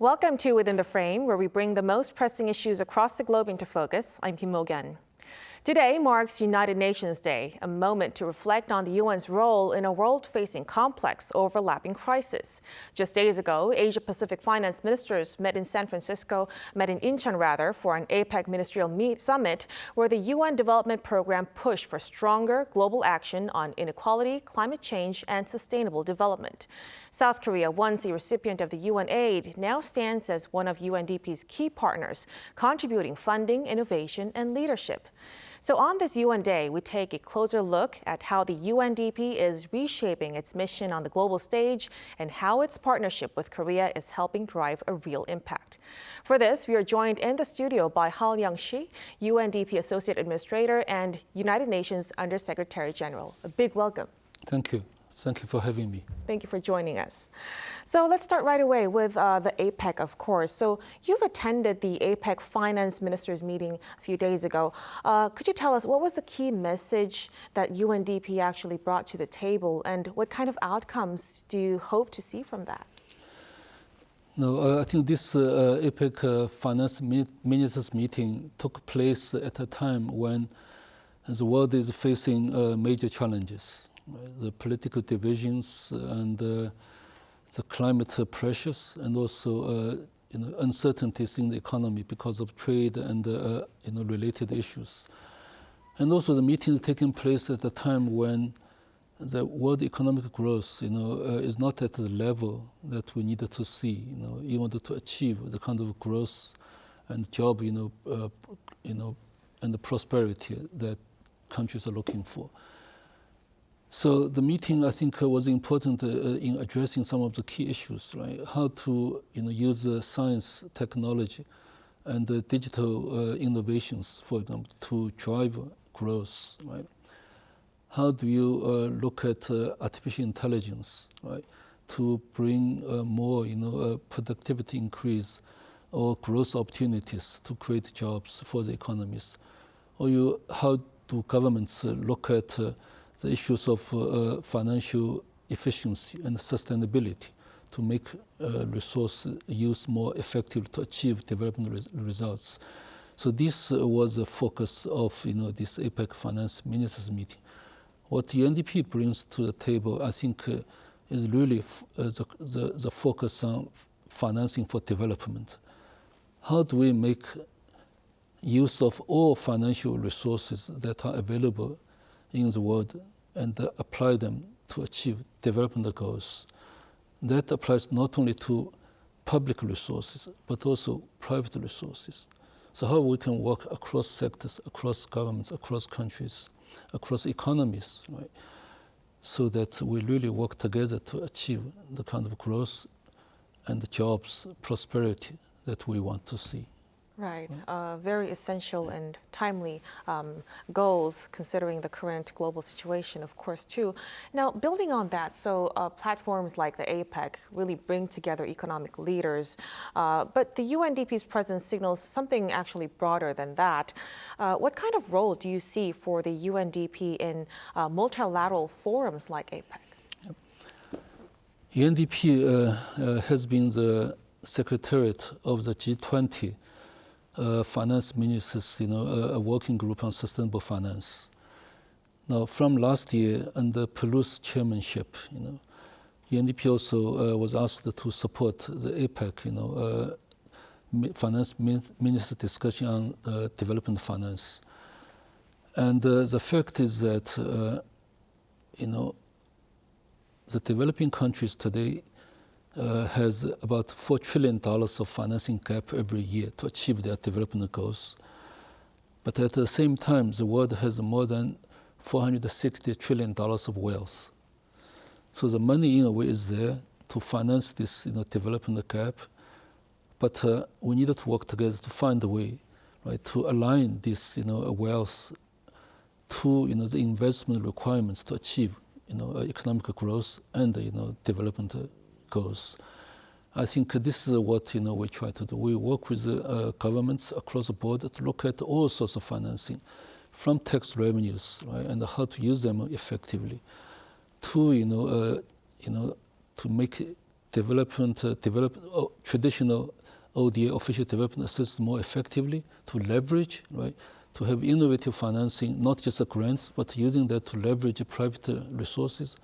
Welcome to Within the Frame, where we bring the most pressing issues across the globe into focus. I'm Kim Mok-yeon. Today marks United Nations Day, a moment to reflect on the UN's role in a world facing complex, overlapping crises. Just days ago, Asia-Pacific finance ministers met in Incheon for an APEC ministerial summit where the UN Development Program pushed for stronger global action on inequality, climate change, and sustainable development. South Korea, once a recipient of the UN aid, now stands as one of UNDP's key partners, contributing funding, innovation, and leadership. So on this UN Day, we take a closer look at how the UNDP is reshaping its mission on the global stage and how its partnership with Korea is helping drive a real impact. For this, we are joined in the studio by Haoliang Xu, UNDP Associate Administrator and United Nations Under-Secretary General. A big welcome. Thank you. Thank you for having me. Thank you for joining us. So let's start right away with the APEC, of course. So you've attended the APEC finance ministers meeting a few days ago. Could you tell us what was the key message that UNDP actually brought to the table, and what kind of outcomes do you hope to see from that? No, I think this APEC finance ministers meeting took place at a time when the world is facing major challenges. The political divisions and the climate pressures, and also uncertainties in the economy because of trade and related issues. And also the meeting is taking place at a time when the world economic growth is not at the level that we needed to see in order to achieve the kind of growth and job and the prosperity that countries are looking for. So the meeting, I think, was important in addressing some of the key issues, right? How to use science, technology, and digital innovations, for example, to drive growth, right? How do you look at artificial intelligence, right, to bring more, productivity increase or growth opportunities to create jobs for the economies? Or how do governments look at the issues of financial efficiency and sustainability to make resource use more effective to achieve development results. So this was the focus of this APEC finance ministers meeting. What the UNDP brings to the table, I think, is really the focus on financing for development. How do we make use of all financial resources that are available in the world and apply them to achieve development goals? That applies not only to public resources, but also private resources. So how we can work across sectors, across governments, across countries, across economies, right? So that we really work together to achieve the kind of growth and jobs, prosperity that we want to see. Right. Very essential and timely goals considering the current global situation, of course, too. Now, building on that, so platforms like the APEC really bring together economic leaders, but the UNDP's presence signals something actually broader than that. What kind of role do you see for the UNDP in multilateral forums like APEC? UNDP has been the secretariat of the G20 finance ministers, a working group on sustainable finance. Now, from last year, under Pelu's chairmanship, UNDP also was asked to support the APEC, finance minister discussion on development finance. And the fact is that, the developing countries today has about $4 trillion of financing gap every year to achieve their development goals. But at the same time, the world has more than $460 trillion of wealth. So the money, in a way, is there to finance this, development gap. But we needed to work together to find a way, right, to align this, wealth to, the investment requirements to achieve, economic growth and, development goals. I think this is what we try to do. We work with governments across the board to look at all sorts of financing, from tax revenues, right, and how to use them effectively, to to make traditional ODA, official development assistance, more effectively, to leverage, right, to have innovative financing, not just grants, but using that to leverage private resources.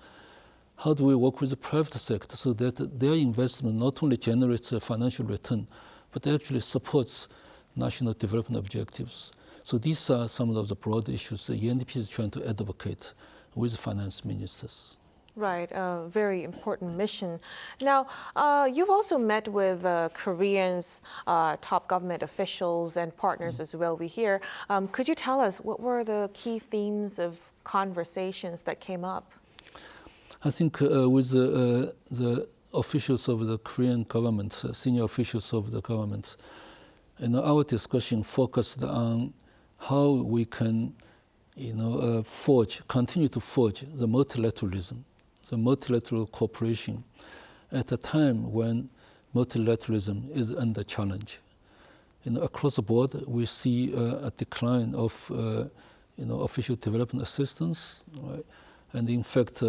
How do we work with the private sector so that their investment not only generates a financial return, but actually supports national development objectives? So these are some of the broad issues the UNDP is trying to advocate with finance ministers. Right, a very important mission. Now, you've also met with Koreans, top government officials and partners as well, we hear. Could you tell us what were the key themes of conversations that came up? I think with the officials of the Korean government, senior officials of the government, our discussion focused on how we can, continue to forge the multilateralism, the multilateral cooperation at a time when multilateralism is under challenge. Across the board, we see a decline of, official development assistance, right? And in fact,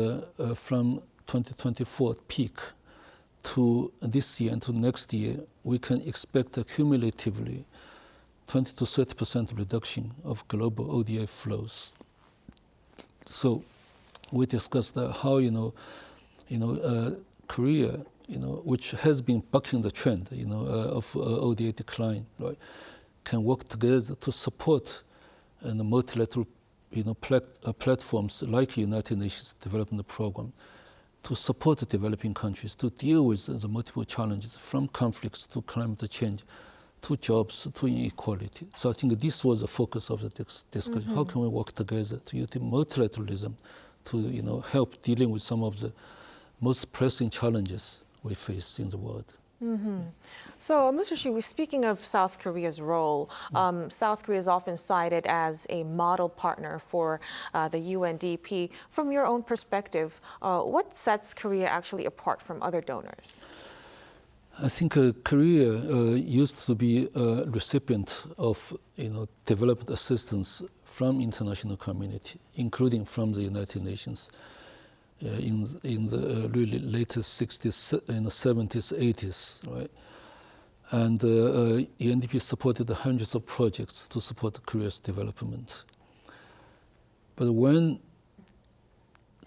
from 2024 peak to this year and to next year, we can expect a cumulatively 20 to 30% reduction of global ODA flows. So we discussed how, Korea, which has been bucking the trend, of ODA decline, right, can work together to support multilateral, platforms like United Nations Development Program to support the developing countries to deal with the multiple challenges from conflicts to climate change, to jobs, to inequality. So I think this was the focus of the discussion. Mm-hmm. How can we work together to use multilateralism to, help dealing with some of the most pressing challenges we face in the world? Mm-hmm. So, Mr. Xu, speaking of South Korea's role, South Korea is often cited as a model partner for the UNDP. From your own perspective, what sets Korea actually apart from other donors? I think Korea used to be a recipient of, development assistance from international community, including from the United Nations. In the really latest 60s, 70s, 80s, right? And UNDP supported hundreds of projects to support Korea's development. But when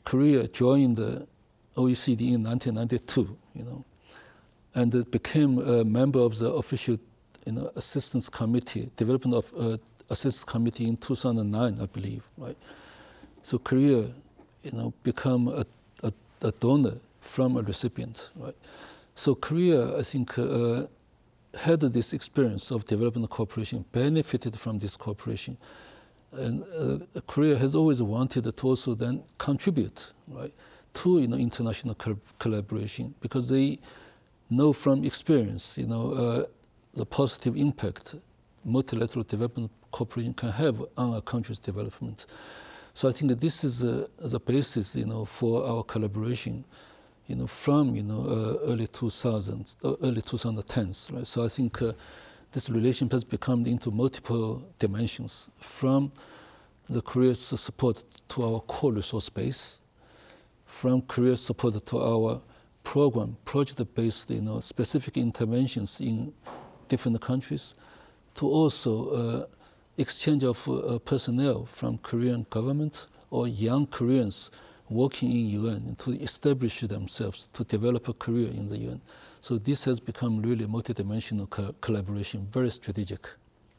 Korea joined the OECD in 1992, and it became a member of the official, assistance committee, development of assistance committee in 2009, I believe, right? So Korea, become a donor from a recipient, right? So Korea, I think, had this experience of development cooperation, benefited from this cooperation. And Korea has always wanted to also then contribute, right, to, international collaboration, because they know from experience, the positive impact multilateral development cooperation can have on a country's development. So I think that this is the basis, for our collaboration, from early 2000s, early 2010s, right? So I think this relation has become into multiple dimensions, from the Korea's support to our core resource base, from Korea's support to our project-based, specific interventions in different countries, to also exchange of personnel from Korean government or young Koreans working in UN to establish themselves, to develop a career in the UN. So this has become really multidimensional collaboration, very strategic.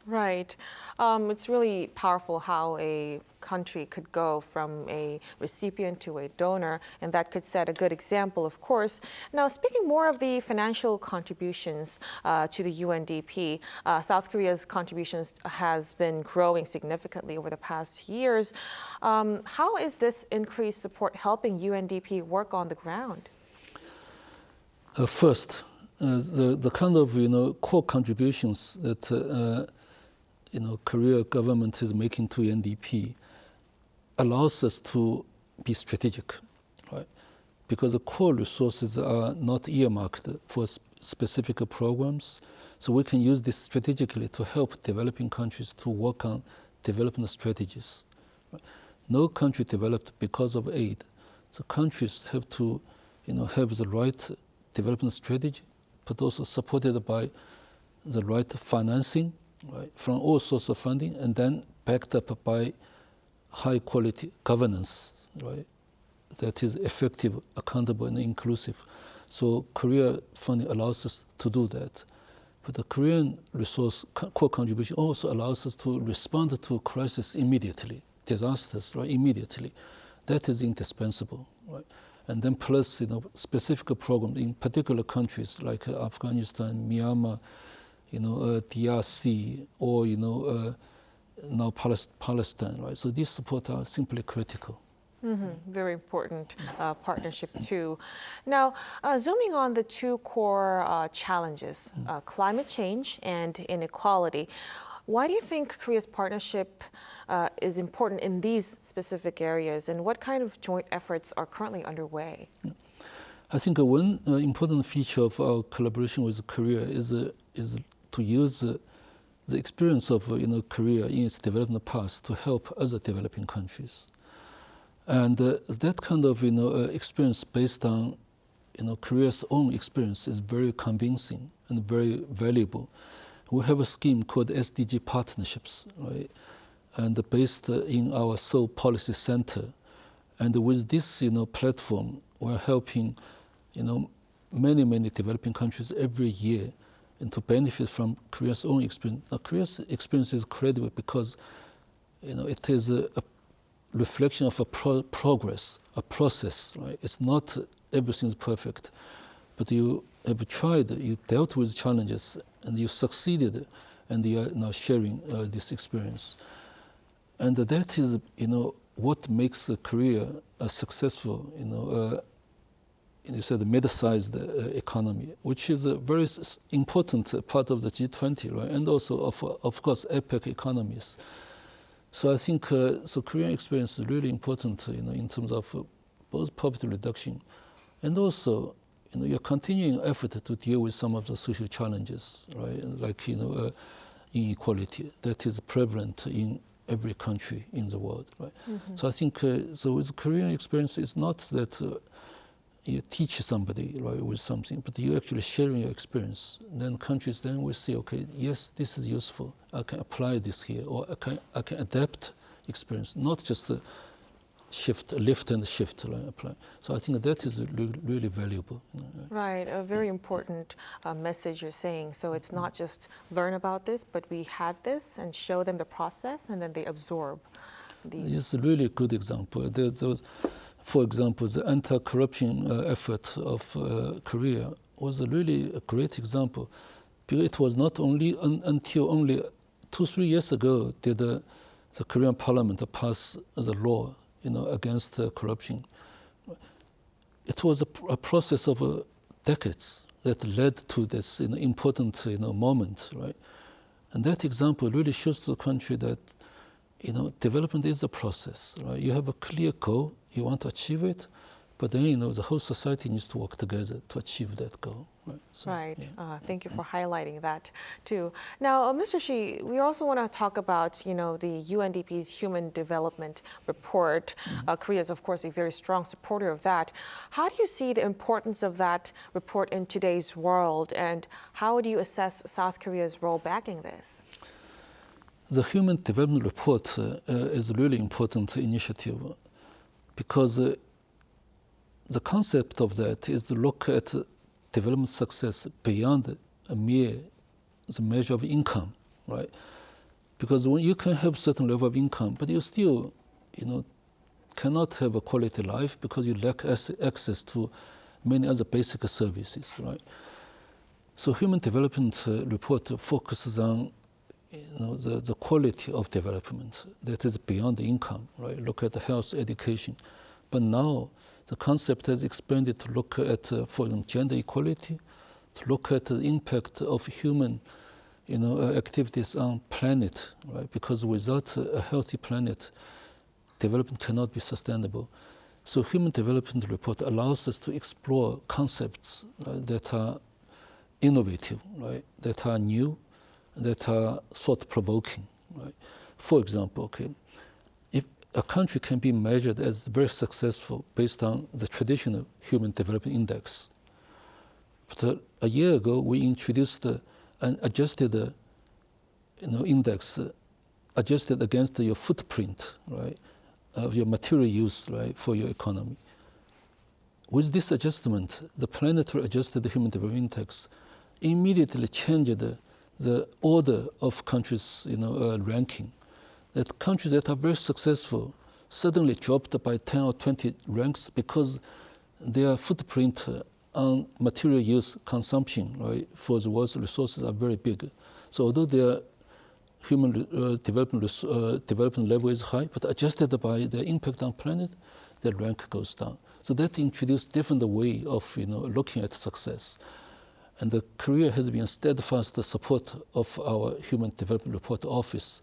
Right. It's really powerful how a country could go from a recipient to a donor, and that could set a good example, of course. Now, speaking more of the financial contributions to the UNDP, South Korea's contributions has been growing significantly over the past years. How is this increased support helping UNDP work on the ground? First, the kind of core contributions that Korea government is making to UNDP allows us to be strategic, right? Because the core resources are not earmarked for specific programs, so we can use this strategically to help developing countries to work on development strategies. Right? No country developed because of aid, so countries have to, have the right development strategy, but also supported by the right financing, right, from all sorts of funding, and then backed up by high quality governance, right, that is effective, accountable, and inclusive. So Korea funding allows us to do that. But the Korean resource core contribution also allows us to respond to crisis immediately, disasters, right, immediately. That is indispensable, right? And then plus, specific programs in particular countries like Afghanistan, Myanmar, DRC, or, now Palestine, right? So these support are simply critical. Very important partnership too. Now, zooming on the two core challenges, climate change and inequality, why do you think Korea's partnership is important in these specific areas, and what kind of joint efforts are currently underway? I think one important feature of our collaboration with Korea is to use the experience of Korea in its development path to help other developing countries. And that kind of experience based on Korea's own experience is very convincing and very valuable. We have a scheme called SDG partnerships, right? And based in our Seoul Policy Center. And with this platform, we're helping many developing countries every year and to benefit from Korea's own experience. Now, Korea's experience is credible because it is a reflection of a progress, a process, right? It's not everything's perfect, but you have tried, you dealt with challenges, and you succeeded, and you are now sharing this experience. And that is, what makes Korea a successful, you said mid-sized economy, which is a very important part of the G20, right? And also, of course, APEC economies. So I think Korean experience is really important, in terms of both poverty reduction, and also, your continuing effort to deal with some of the social challenges, right? Like inequality that is prevalent in every country in the world, right? So I think so with Korean experience, it's not that you teach somebody, right, with something, but you actually sharing your experience. Then countries then will see, okay, yes, this is useful. I can apply this here, or I can adapt experience, not just lift and shift, right, apply. So I think that is really valuable. Right, a very important message you're saying. So it's not just learn about this, but we had this and show them the process, and then they absorb these. It's a really good example. For example, the anti-corruption effort of Korea was really a great example. Because it was not only until only 2-3 years ago did the Korean parliament pass the law, against corruption. It was a process of decades that led to this important moment, right? And that example really shows to the country that development is a process, right? You have a clear goal, you want to achieve it, but then the whole society needs to work together to achieve that goal. Right. So, right. Yeah. Thank you for highlighting that too. Now, Mr. Shi, we also want to talk about the UNDP's Human Development Report. Korea is, of course, a very strong supporter of that. How do you see the importance of that report in today's world, and how do you assess South Korea's role backing this? The Human Development Report is a really important initiative because the concept of that is to look at development success beyond the measure of income, right? Because when you can have certain level of income, but you still, cannot have a quality life because you lack access to many other basic services, right? So Human Development Report focuses on the quality of development that is beyond the income, right? Look at the health, education. But now the concept has expanded to look at, for example, gender equality, to look at the impact of human, activities on planet, right? Because without a healthy planet, development cannot be sustainable. So Human Development Report allows us to explore concepts that are innovative, right? That are new, that are thought-provoking, right? For example, if a country can be measured as very successful based on the traditional Human Development Index, But a year ago, we introduced an adjusted index adjusted against your footprint, right, of your material use, right, for your economy. With this adjustment, the planetary adjusted human development index immediately changed the order of countries, ranking. That countries that are very successful suddenly dropped by 10 or 20 ranks because their footprint on material use consumption, right, for the world's resources are very big. So although their human development level is high, but adjusted by the impact on planet, their rank goes down. So that introduced different way of looking at success. And Korea has been steadfast support of our Human Development Report Office,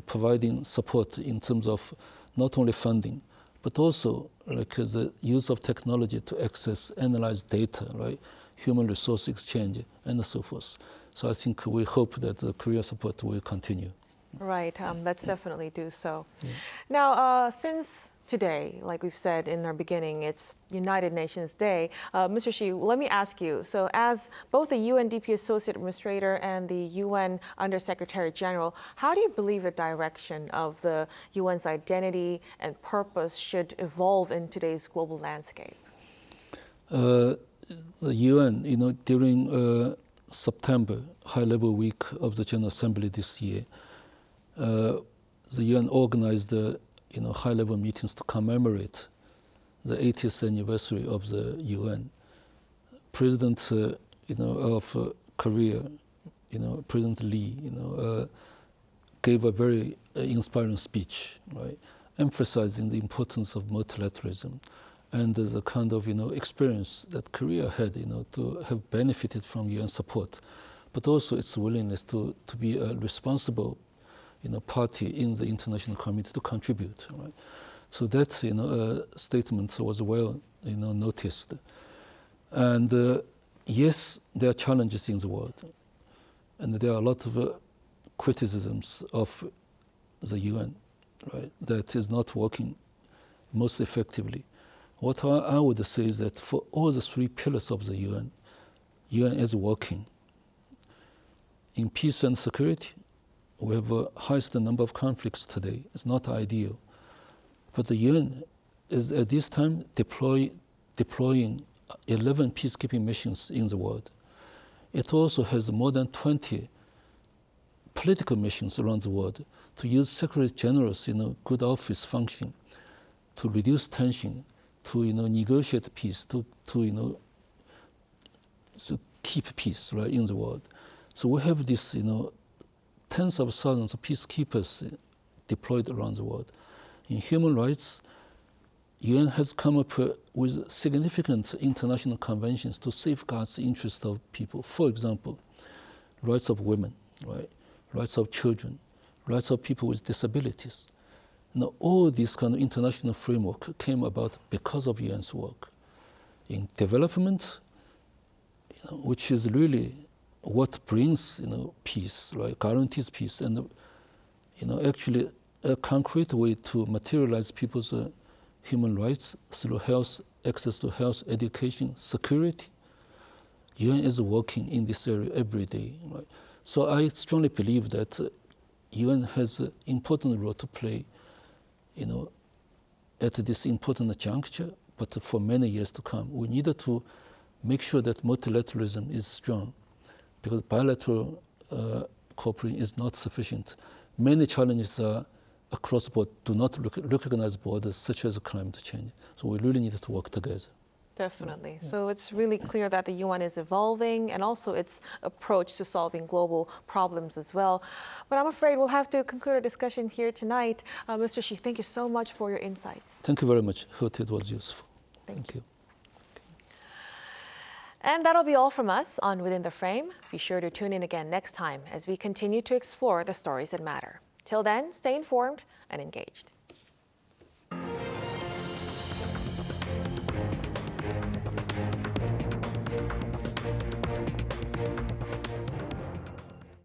providing support in terms of not only funding, but also like the use of technology to access, analyze data, right, human resource exchange, and so forth. So I think we hope that the Korea support will continue. Right, let's definitely do so. Yeah. Now, since today, like we've said in our beginning, it's United Nations Day. Mr. Xu, let me ask you, so as both the UNDP Associate Administrator and the UN Undersecretary General, how do you believe the direction of the UN's identity and purpose should evolve in today's global landscape? The UN, during September high-level week of the General Assembly this year, the UN organized high-level meetings to commemorate the 80th anniversary of the UN. President, of Korea, President Lee, gave a very inspiring speech, right, emphasizing the importance of multilateralism and the kind of experience that Korea had, to have benefited from UN support, but also its willingness to be a responsible party in the international community to contribute, right? So that statement was well noticed. And yes, there are challenges in the world, and there are a lot of criticisms of the UN, right, that is not working most effectively. What I would say is that for all the three pillars of the UN is working. In peace and security, we have the highest number of conflicts today. It's not ideal. But the UN is at this time deploying 11 peacekeeping missions in the world. It also has more than 20 political missions around the world to use Secretary General's good office function to reduce tension, to negotiate peace, to keep peace, right, in the world. So we have this tens of thousands of peacekeepers deployed around the world. In human rights, UN has come up with significant international conventions to safeguard the interests of people. For example, rights of women, right? Rights of children, rights of people with disabilities. Now, all this kind of international framework came about because of UN's work. In development, which is really what brings peace, right? Guarantees peace, and actually a concrete way to materialize people's human rights through health, access to health, education, security. UN is working in this area every day, right? So I strongly believe that UN has an important role to play, at this important juncture, but for many years to come. We need to make sure that multilateralism is strong, because bilateral cooperation is not sufficient. Many challenges across the board do not recognize borders, such as climate change. So we really need to work together. Definitely. Yeah. So it's really clear that the UN is evolving, and also its approach to solving global problems as well. But I'm afraid we'll have to conclude our discussion here tonight. Mr. Xu, thank you so much for your insights. Thank you very much. I hope it was useful. Thank you. And that'll be all from us on Within the Frame. Be sure to tune in again next time as we continue to explore the stories that matter. Till then, stay informed and engaged.